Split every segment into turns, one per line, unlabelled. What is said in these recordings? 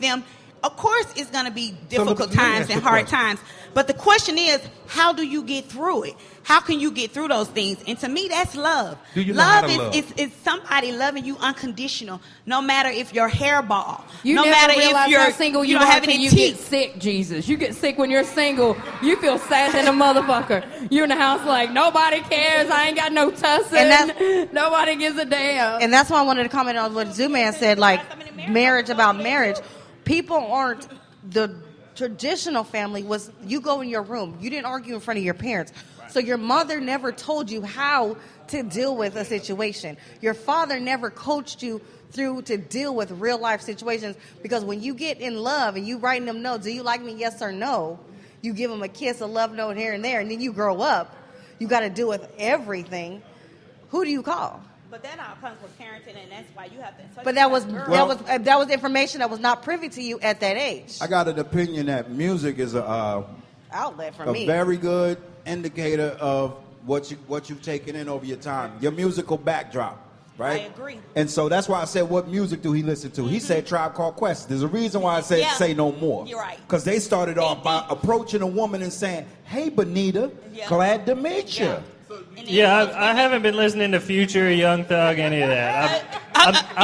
them. Of course, it's going to be difficult times and hard times. But the question is, how do you get through it? How can you get through those things? And to me, that's love.
Do you know how to love?
Is somebody loving you unconditional, no matter if you're hairball,
You
no
never
matter
realize
if you're
how single you
don't
are
have
until
any
you
teeth.
get sick, Jesus. You get sick when you're single. You feel sad than a motherfucker. You're in the house like, nobody cares. I ain't got no tussing. Nobody gives a damn.
And that's why I wanted to comment on what Zooman said, like marriage about marriage. People aren't, the traditional family was you go in your room. You didn't argue in front of your parents. So your mother never told you how to deal with a situation. Your father never coached you through to deal with real life situations, because when you get in love and you writing them notes, do you like me, yes or no? You give them a kiss, a love note here and there, and then you grow up. You got to deal with everything. Who do you call?
But that all comes with parenting, and that's why you have to.
But that was information that was not privy to you at that age.
I got an opinion that music is a
outlet for
a
me.
very good indicator of what you've taken in over your time. Your musical backdrop, right?
I agree.
And so that's why I said, what music do he listen to? He said Tribe Called Quest. There's a reason why I said Say No More.
You're right.
Because they started off by approaching a woman and saying, "Hey, Bonita, glad to meet you."
Yeah, I haven't been listening to Future, Young Thug, any of that.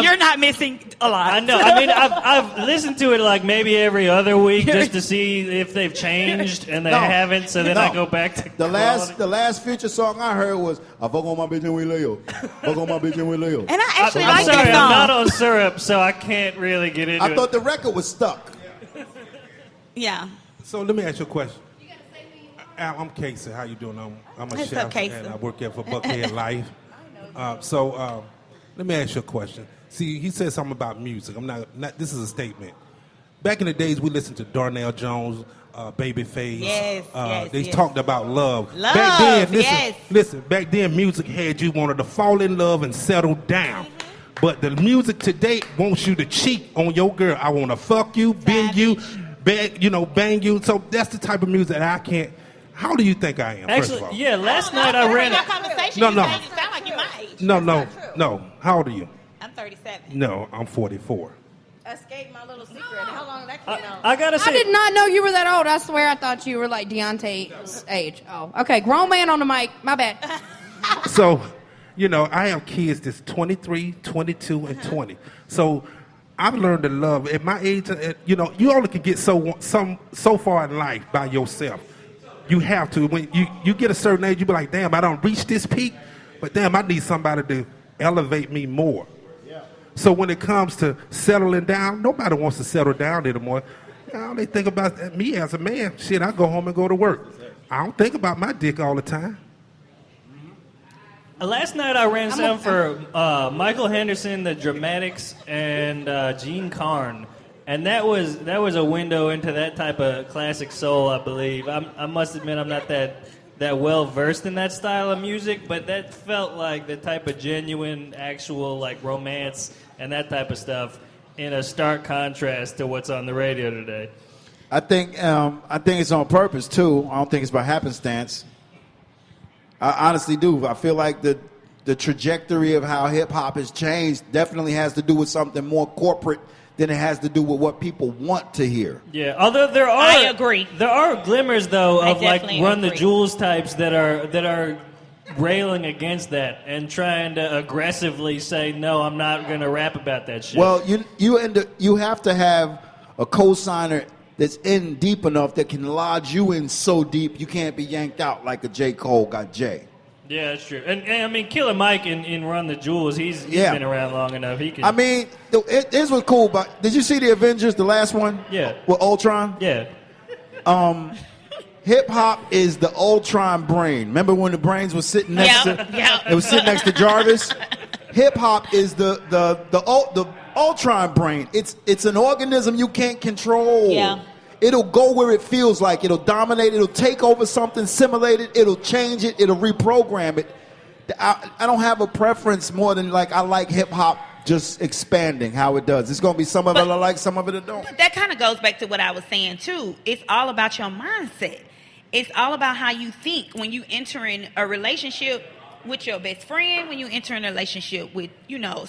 You're not missing a lot.
I know. I mean, I've listened to it like maybe every other week just to see if they've changed, and they haven't. So then I go back to
the last Future song I heard was "I fuck on my bitch and we Leo, fuck on my bitch and we Leo."
And I actually
I'm
like
sorry,
that song.
I'm not on syrup, so I can't really get into it.
I thought the record was stuck.
Yeah.
So let me ask you a question. Al, I'm Casey. How you doing? I'm a
What's
chef,
up, Casey?
and I work here for Buckhead Life. So let me ask you a question. See, he said something about music. I'm not. This is a statement. Back in the days, we listened to Darnell Jones, Babyface.
Yes,
they talked about love.
Love,
Back then,
yes.
listen. Back then, music had you wanted to fall in love and settle down. But the music today wants you to cheat on your girl. I want to fuck you, bend you, bang you. So that's the type of music that I can't. How do you think I am?
Actually,
first of all?
yeah, last night I ran
Your conversation,
No.
you sound like you're my age.
No. How old are you?
I'm 37.
No, I'm 44.
Escape my little secret. How long that came out?
I gotta say,
I did not know you were that old. I swear I thought you were like Deontay's age. Oh, okay. Grown man on the mic. My bad.
So, I have kids that's 23, 22, and 20. So I've learned to love. At my age, you only can get so far in life by yourself. You have to. When you get a certain age, you be like, damn, I don't reach this peak, but damn, I need somebody to elevate me more. Yeah. So when it comes to settling down, nobody wants to settle down anymore. All they think about me as a man. Shit, I go home and go to work. I don't think about my dick all the time.
last night I ran some for Michael Henderson, the Dramatics, and Gene Carn. And that was a window into that type of classic soul, I believe. I must admit I'm not that well versed in that style of music, but that felt like the type of genuine, actual like romance and that type of stuff in a stark contrast to what's on the radio today.
I think it's on purpose too. I don't think it's by happenstance. I honestly do. I feel like the trajectory of how hip hop has changed definitely has to do with something more corporate than it has to do with what people want to hear.
Yeah, although I agree. There are glimmers though of like Run the Jewels types that are railing against that and trying to aggressively say no, I'm not going to rap about that shit.
Well, you have to have a co-signer that's in deep enough that can lodge you in so deep you can't be yanked out like a J. Cole got Jay.
Yeah, that's true. And I mean, Killer Mike in Run the Jewels, he's been around long enough. He can.
I mean, this was cool, but did you see the Avengers, the last one?
Yeah.
With Ultron?
Yeah.
Hip hop is the Ultron brain. Remember when the brains was sitting next it was sitting next to Jarvis? Hip hop is the Ultron brain. It's an organism you can't control.
Yeah.
It'll go where it feels like. It'll dominate. It'll take over something, simulate it. It'll change it. It'll reprogram it. I don't have a preference more than like I like hip hop just expanding how it does. It's going to be some of it I like, some of it I don't.
But that kind of goes back to what I was saying too. It's all about your mindset. It's all about how you think when you enter in a relationship. with your best friend, when you enter in a relationship with,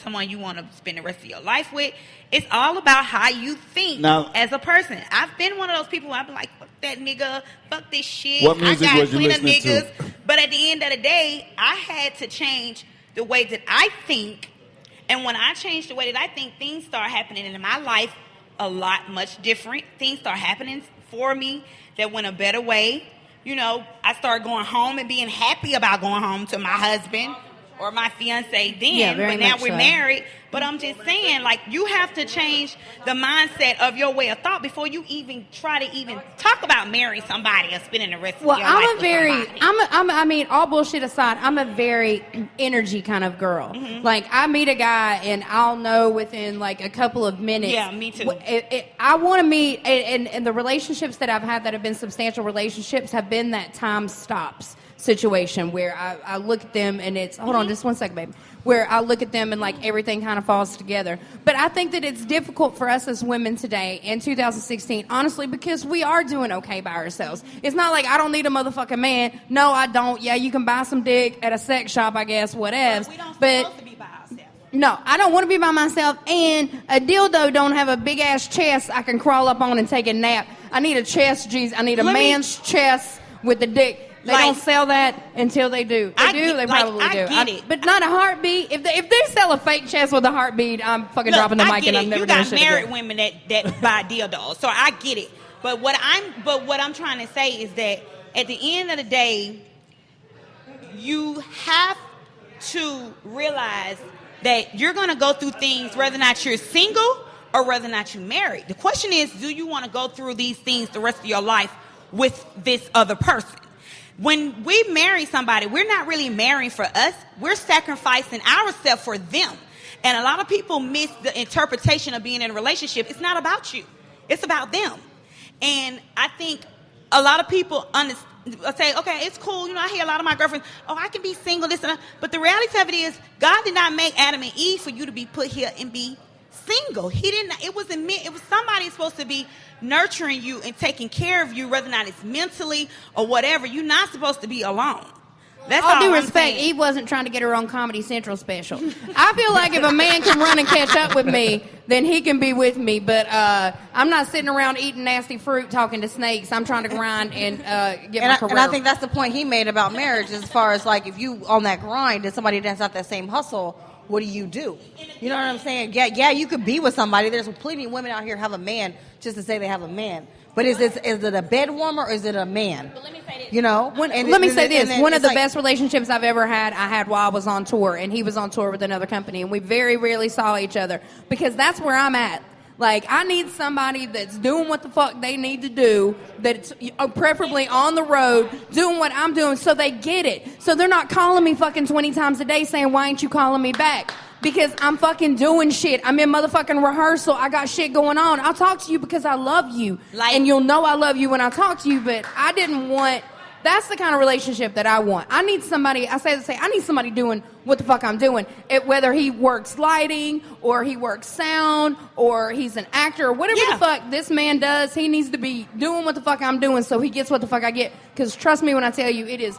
someone you want to spend the rest of your life with, it's all about how you think as a person. I've been one of those people where I've been like, fuck that nigga, fuck this shit.
What music was you listening to?
But at the end of the day, I had to change the way that I think. And when I changed the way that I think, things start happening in my life a lot much different. Things start happening for me that went a better way. I started going home and being happy about going home to my husband or my fiance then, but now we're married. But I'm just saying, like, you have to change the mindset of your way of thought before you even try to even talk about marrying somebody or spending the rest of your life with somebody.
I mean, all bullshit aside, I'm a very energy kind of girl. Mm-hmm. Like, I meet a guy and I'll know within like a couple of minutes.
Yeah, me too.
I want to meet, and the relationships that I've had that have been substantial relationships have been that time stops situation where I look at them and it's, hold on just one second, baby, where I look at them and like everything kind of falls together. But I think that it's difficult for us as women today in 2016, honestly, because we are doing okay by ourselves. It's not like I don't need a motherfucking man. No, I don't. Yeah, you can buy some dick at a sex shop, I guess, whatevs.
We don't supposed to be by ourselves.
No, I don't want to be by myself, and a dildo don't have a big ass chest I can crawl up on and take a nap. I need a chest, geez. I need a man's chest with the dick. They don't sell that until they do. They probably do.
I get it.
But not a heartbeat. If they sell a fake chest with a heartbeat, I'm fucking dropping the mic and I'm never going to shit again.
You got married women that buy dildos, so I get it. But what I'm trying to say is that at the end of the day, you have to realize that you're going to go through things whether or not you're single or whether or not you're married. The question is, do you want to go through these things the rest of your life with this other person? When we marry somebody, we're not really marrying for us. We're sacrificing ourselves for them. And a lot of people miss the interpretation of being in a relationship. It's not about you. It's about them. And I think a lot of people say, okay, it's cool. I hear a lot of my girlfriends, I can be single, this and that. But the reality of it is, God did not make Adam and Eve for you to be put here and be single. He didn't. It wasn't meant. It was somebody supposed to be nurturing you and taking care of you, whether or not it's mentally or whatever. You're not supposed to be alone. That's all
due
I'm
respect,
saying.
Eve wasn't trying to get her own Comedy Central special. I feel like if a man can run and catch up with me, then he can be with me. But I'm not sitting around eating nasty fruit, talking to snakes. I'm trying to grind and get my career.
And I think that's the point he made about marriage, as far as like if you on that grind and somebody doesn't have that same hustle, what do? You know what I'm saying? Yeah, you could be with somebody. There's plenty of women out here have a man just to say they have a man. But is it a bed warmer or is it a man?
But let me say this.
Let me say this. One of the best relationships I've ever had, I had while I was on tour, and he was on tour with another company, and we very rarely saw each other because that's where I'm at. Like, I need somebody that's doing what the fuck they need to do, that's preferably on the road, doing what I'm doing, so they get it. So they're not calling me fucking 20 times a day saying, why ain't you calling me back? Because I'm fucking doing shit. I'm in motherfucking rehearsal. I got shit going on. I'll talk to you because I love you. And you'll know I love you when I talk to you, but I didn't want... That's the kind of relationship that I want. I need somebody, I need somebody doing what the fuck I'm doing. Whether he works lighting, or he works sound, or he's an actor, or whatever the fuck this man does, he needs to be doing what the fuck I'm doing so he gets what the fuck I get. Because trust me when I tell you, it is,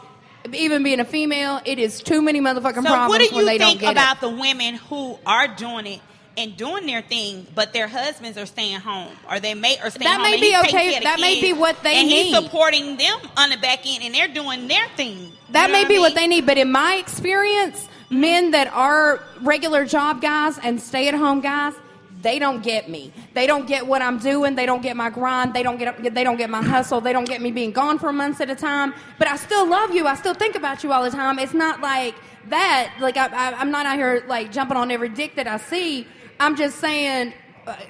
even being a female, it is too many motherfucking problems when they don't get it.
So what do you think about the women who are doing it and doing their thing, but their husbands are staying home, or they staying home?
That may be okay. That may be what they need.
And he's supporting them on the back end, and they're doing their thing.
That may be what they need. But in my experience, men that are regular job guys and stay-at-home guys, they don't get me. They don't get what I'm doing. They don't get my grind. They don't get my hustle. They don't get me being gone for months at a time. But I still love you. I still think about you all the time. It's not like that. Like I'm not out here like jumping on every dick that I see. I'm just saying,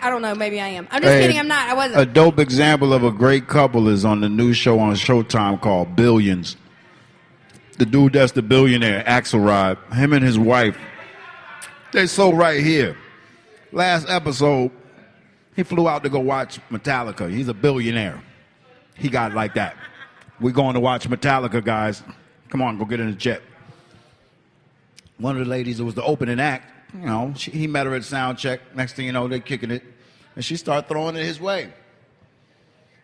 I don't know, maybe I am. I'm just kidding, I'm not. I wasn't.
A dope example of a great couple is on the new show on Showtime called Billions. The dude that's the billionaire, Axelrod, him and his wife, they're so right here. Last episode, he flew out to go watch Metallica. He's a billionaire. He got it like that. We're going to watch Metallica, guys. Come on, go get in the jet. One of the ladies that was the opening act, he met her at sound check. Next thing you know, they're kicking it. And she started throwing it his way.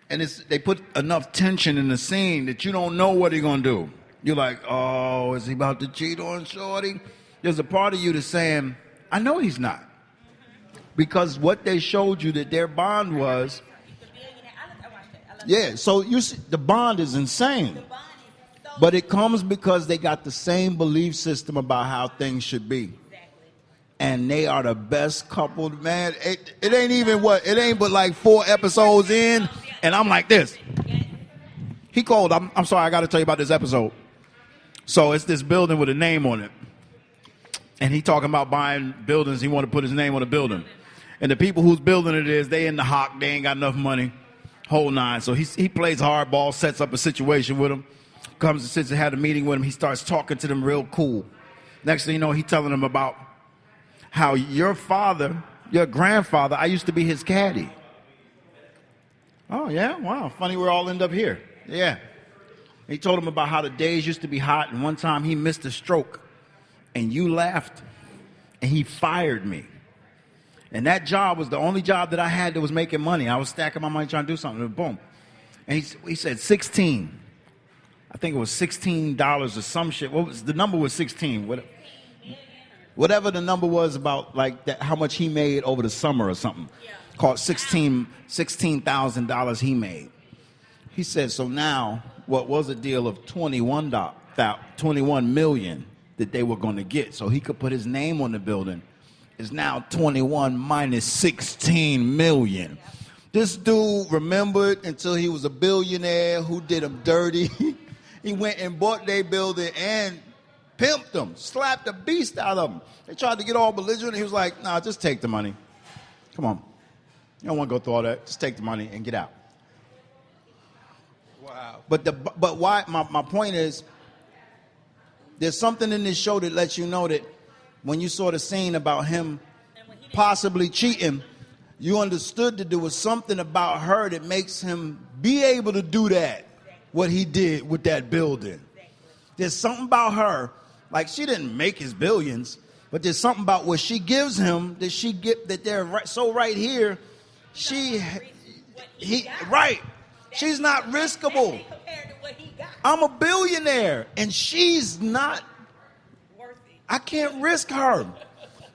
And they put enough tension in the scene that you don't know what he's going to do. You're like, oh, is he about to cheat on Shorty? There's a part of you that's saying, I know he's not. Because what they showed you that their bond was, yeah, so you see, the bond is insane. But it comes because they got the same belief system about how things should be. And they are the best couple, man. It ain't even it ain't but like 4 episodes in, and I'm like this. He called, I'm sorry, I got to tell you about this episode. So it's this building with a name on it. And he talking about buying buildings. He want to put his name on the building. And the people whose building it is, they in the hock. They ain't got enough money. Whole nine. So he plays hardball, sets up a situation with them. Comes and sits and had a meeting with him. He starts talking to them real cool. Next thing you know, he telling them about how your father, your grandfather, I used to be his caddy. Oh, yeah? Wow. Funny we all end up here. Yeah. He told him about how the days used to be hot, and one time he missed a stroke, and you laughed, and he fired me. And that job was the only job that I had that was making money. I was stacking my money trying to do something, and boom. And he said 16. I think it was $16 or some shit. The number was 16. Whatever the number was about, like that, how much he made over the summer or something. Called $16,000 he made. He said, so now, what was a deal of $21 million that they were going to get so he could put his name on the building is now 21 minus 16 million. This dude remembered until he was a billionaire who did him dirty. He went and bought their building and pimped them, slapped the beast out of them. They tried to get all belligerent. He was like, nah, just take the money. Come on. You don't want to go through all that. Just take the money and get out. Wow. But why? My point is, there's something in this show that lets you know that when you saw the scene about him possibly cheating, you understood that there was something about her that makes him be able to do that, what he did with that building. There's something about her, like she didn't make his billions, but there's something about what she gives him that they're right here. Right. She's not riskable. I'm a billionaire, and she's not. I can't risk her.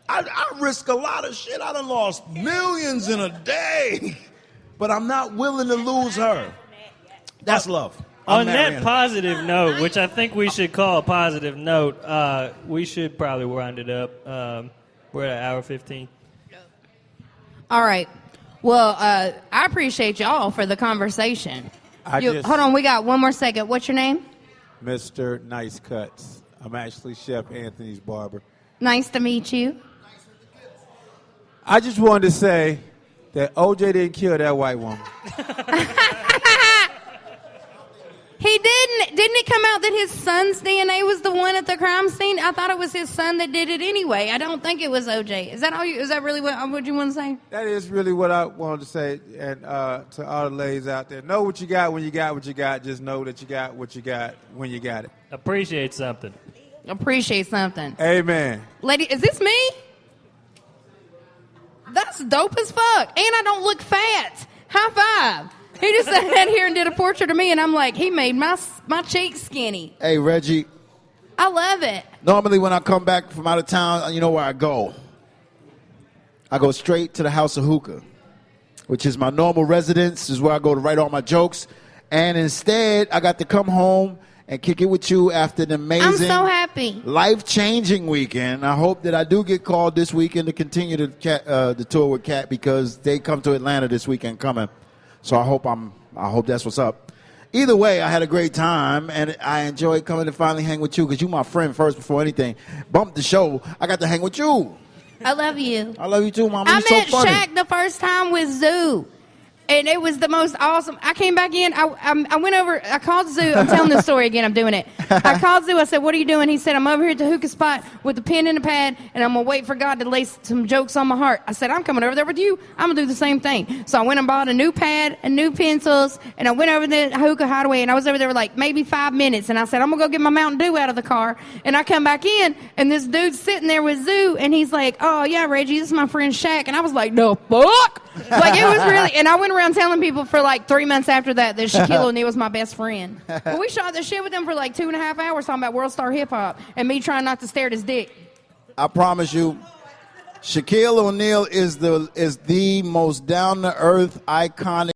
I risk a lot of shit. I done lost millions in a day, but I'm not willing to lose her. That's love.
On that positive note, which I think we should call a positive note, we should probably wind it up. We're at hour 15.
All right. Well, I appreciate y'all for the conversation. Hold on, we got one more second. What's your name?
Mr. Nice Cuts. I'm actually Chef Anthony's barber.
Nice to meet you.
I just wanted to say that OJ didn't kill that white woman.
He didn't. Didn't it come out that his son's DNA was the one at the crime scene? I thought it was his son that did it anyway. I don't think it was OJ. Is that really what you want to say?
That is really what I wanted to say. And to all the ladies out there, know what you got when you got what you got. Just know that you got what you got when you got it.
Appreciate something.
Amen.
Lady, is this me? That's dope as fuck. And I don't look fat. High five. He just sat here and did a portrait of me, and I'm like, he made my cheeks skinny.
Hey, Reggie.
I love it.
Normally when I come back from out of town, you know where I go. I go straight to the House of Hookah, which is my normal residence. This is where I go to write all my jokes. And instead, I got to come home and kick it with you after an amazing,
I'm so happy,
life-changing weekend. I hope that I do get called this weekend to continue the tour with Kat, because they come to Atlanta this weekend coming. So I hope that's what's up. Either way, I had a great time, and I enjoyed coming to finally hang with you, because you my friend first before anything. Bumped the show. I got to hang with you.
I love you.
I love you too, Mama.
I met
so funny.
Shaq the first time with Zoo. And it was the most awesome. I came back in. I went over. I called Zoo. I'm telling this story again. I'm doing it. I called Zoo. I said, what are you doing? He said, I'm over here at the hookah spot with a pen and a pad, and I'm going to wait for God to lay some jokes on my heart. I said, I'm coming over there with you. I'm going to do the same thing. So I went and bought a new pad and new pencils, and I went over to the hookah hideaway, and I was over there for like maybe 5 minutes. And I said, I'm going to go get my Mountain Dew out of the car. And I come back in, and this dude's sitting there with Zoo, and he's like, oh, yeah, Reggie, this is my friend Shaq. And I was like, no, fuck. Like, it was really, and I went around telling people for like 3 months after that Shaquille O'Neal was my best friend. But we shot the shit with him for like 2.5 hours talking about World Star Hip Hop and me trying not to stare at his dick.
I promise you, Shaquille O'Neal is the most down to earth, iconic